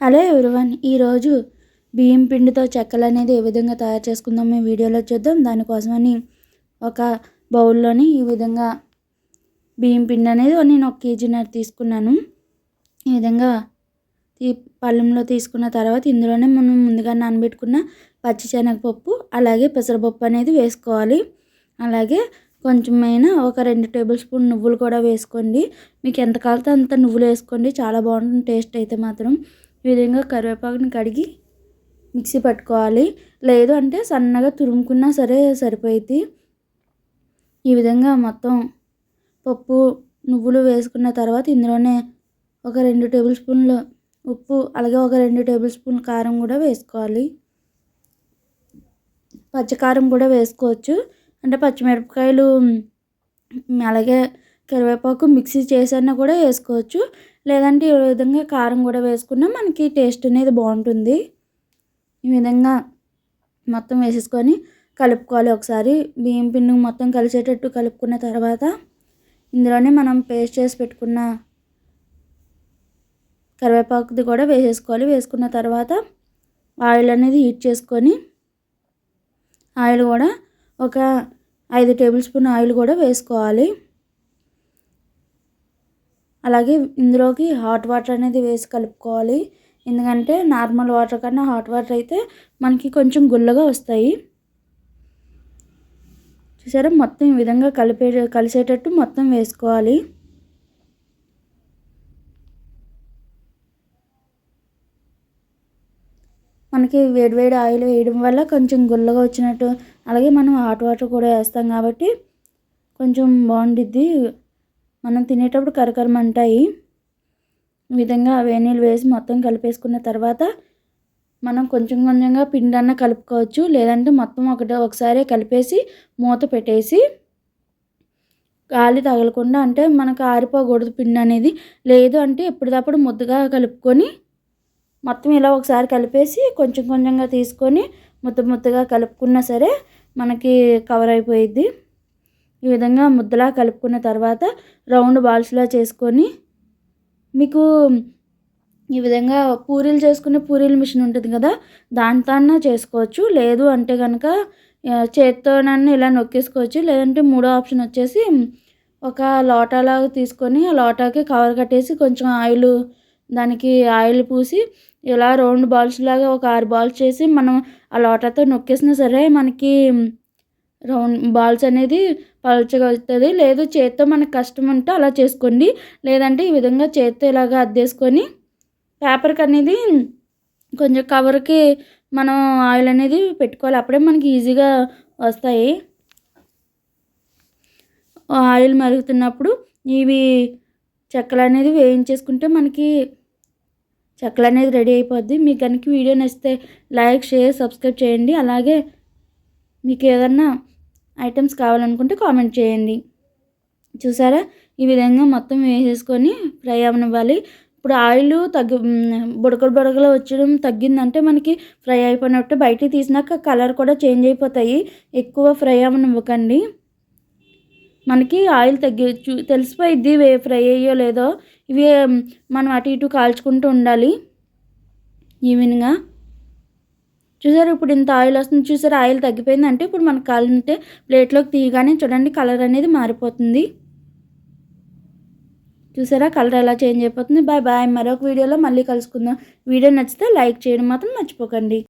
Hello everyone, ఈరోజు బియ్యం పిండితో చెక్కలు అనేది ఏ విధంగా తయారు చేసుకుందాం ఈ వీడియోలో చూద్దాం. దానికోసమని ఒక బౌల్లోని ఈ విధంగా బియ్యం పిండి అనేది నేను 1 కేజీన్నర తీసుకున్నాను. ఈ విధంగా పళ్ళెంలో తీసుకున్న తర్వాత ఇందులోనే మనం ముందుగా నానబెట్టుకున్న పచ్చిశనగపప్పు అలాగే పెసరపప్పు అనేది వేసుకోవాలి. అలాగే కొంచెమైనా ఒక 2 టేబుల్ స్పూన్ నువ్వులు కూడా వేసుకోండి. మీకు ఎంత కావాలితే అంత నువ్వులు వేసుకోండి, చాలా బాగుంటుంది టేస్ట్ అయితే మాత్రం. ఈ విధంగా కరివేపాకుని కడిగి మిక్సీ పట్టుకోవాలి, లేదు అంటే సన్నగా తురుముకున్నా సరే సరిపోయింది. ఈ విధంగా మొత్తం పప్పు నువ్వులు వేసుకున్న తర్వాత ఇందులోనే ఒక 2 టేబుల్ స్పూన్లు ఉప్పు అలాగే ఒక 2 టేబుల్ స్పూన్ కారం కూడా వేసుకోవాలి. పచ్చికారం కూడా వేసుకోవచ్చు, అంటే పచ్చిమిరపకాయలు అలాగే కరివేపాకు మిక్సీ చేసన్నా కూడా వేసుకోవచ్చు, లేదంటే ఈ విధంగా కారం కూడా వేసుకున్నా మనకి టేస్ట్ అనేది బాగుంటుంది. ఈ విధంగా మొత్తం వేసేసుకొని కలుపుకోవాలి. ఒకసారి బియ్యం పిండి మొత్తం కలిసేటట్టు కలుపుకున్న తర్వాత ఇందులోనే మనం పేస్ట్ చేసి పెట్టుకున్న కరివేపాకుది కూడా వేసేసుకోవాలి. వేసుకున్న తర్వాత ఆయిల్ అనేది హీట్ చేసుకొని ఆయిల్ కూడా ఒక 5 టేబుల్ స్పూన్ ఆయిల్ కూడా వేసుకోవాలి. అలాగే ఇందులోకి హాట్ వాటర్ అనేది వేసి కలుపుకోవాలి, ఎందుకంటే నార్మల్ వాటర్ కన్నా హాట్ వాటర్ అయితే మనకి కొంచెం గుల్లగా వస్తాయి. చూసారా, మొత్తం ఈ విధంగా కలిసేటట్టు మొత్తం వేసుకోవాలి. మనకి వేడివేడి ఆయిల్ వేయడం వల్ల కొంచెం గుల్లగా వచ్చినట్టు, అలాగే మనం హాట్ వాటర్ కూడా వేస్తాం కాబట్టి కొంచెం బాగుండిద్ది, మనం తినేటప్పుడు కరకరమంటాయి. ఈ విధంగా వేడి నీళ్ళు వేసి మొత్తం కలిపేసుకున్న తర్వాత మనం కొంచెం కొంచెంగా పిండి అన్న కలుపుకోవచ్చు, లేదంటే మొత్తం ఒకసారి కలిపేసి మూత పెట్టేసి గాలి తగలకుండా, అంటే మనకు ఆరిపోకూడదు పిండి అనేది, లేదు అంటే ఎప్పటికప్పుడు ముద్దగా కలుపుకొని మొత్తం ఇలా ఒకసారి కలిపేసి కొంచెం కొంచెంగా తీసుకొని ముద్దగా కలుపుకున్నా సరే మనకి కవర్ అయిపోయిద్ది. ఈ విధంగా ముద్దలా కలుపుకున్న తర్వాత రౌండ్ బాల్స్లా చేసుకొని, మీకు ఈ విధంగా పూరీలు చేసుకునే పూరీల మిషన్ ఉంటుంది కదా, దాంతో చేసుకోవచ్చు, లేదు అంటే కనుక చేత్తోనన్నా ఇలా నొక్కేసుకోవచ్చు. లేదంటే మూడో ఆప్షన్ వచ్చేసి ఒక లోటాలాగా తీసుకొని ఆ లోటాకి కవర్ కట్టేసి కొంచెం దానికి ఆయిల్ పూసి ఇలా రౌండ్ బాల్స్ లాగా ఒక 6 బాల్స్ చేసి మనం ఆ లోటాతో నొక్కేసినా సరే మనకి రౌండ్ బాల్స్ అనేది పలుచగా వస్తుంది. లేదు చేత్తో మనకు కష్టం ఉంటే అలా చేసుకోండి, లేదంటే ఈ విధంగా చేత్తో ఇలాగా అద్దేసుకొని పేపర్కి అనేది కొంచెం కవర్కి మనం ఆయిల్ అనేది పెట్టుకోవాలి, అప్పుడే మనకి ఈజీగా వస్తాయి. ఆయిల్ మరుగుతున్నప్పుడు ఇవి చెక్కలు అనేది వేయించేసుకుంటే మనకి చెక్కలు అనేది రెడీ అయిపోద్ది. మీకు కనుక వీడియో నచ్చితే లైక్, షేర్, సబ్స్క్రైబ్ చేయండి. అలాగే మీకు ఏదన్నా ఐటమ్స్ కావాలనుకుంటే కామెంట్ చేయండి. చూసారా, ఈ విధంగా మొత్తం వేసేసుకొని ఫ్రై అవ్వనివ్వాలి. ఇప్పుడు ఆయిల్ బుడగలు వచ్చడం తగ్గిందంటే మనకి ఫ్రై అయిపోయినట్టు. బయటికి తీసినాక కలర్ కూడా చేంజ్ అయిపోతాయి, ఎక్కువ ఫ్రై అవ్వనివ్వకండి. మనకి ఆయిల్ తెలిసిపోయిద్ది ఫ్రై అయ్యో లేదో. ఇవి మనం అటు ఇటు కాల్చుకుంటూ ఉండాలి ఈవెన్గా. చూసారు, ఇప్పుడు ఇంత ఆయిల్ వస్తుంది. చూసారు, ఆయిల్ తగ్గిపోయిందంటే ఇప్పుడు మనకు కావాలంటే ప్లేట్లోకి తీయగానే చూడండి కలర్ అనేది మారిపోతుంది. చూసారా, కలర్ ఎలా చేంజ్ అయిపోతుంది. బాయ్ బాయ్, మరొక వీడియోలో మళ్ళీ కలుసుకుందాం. వీడియో నచ్చితే లైక్ చేయడం మాత్రం మర్చిపోకండి.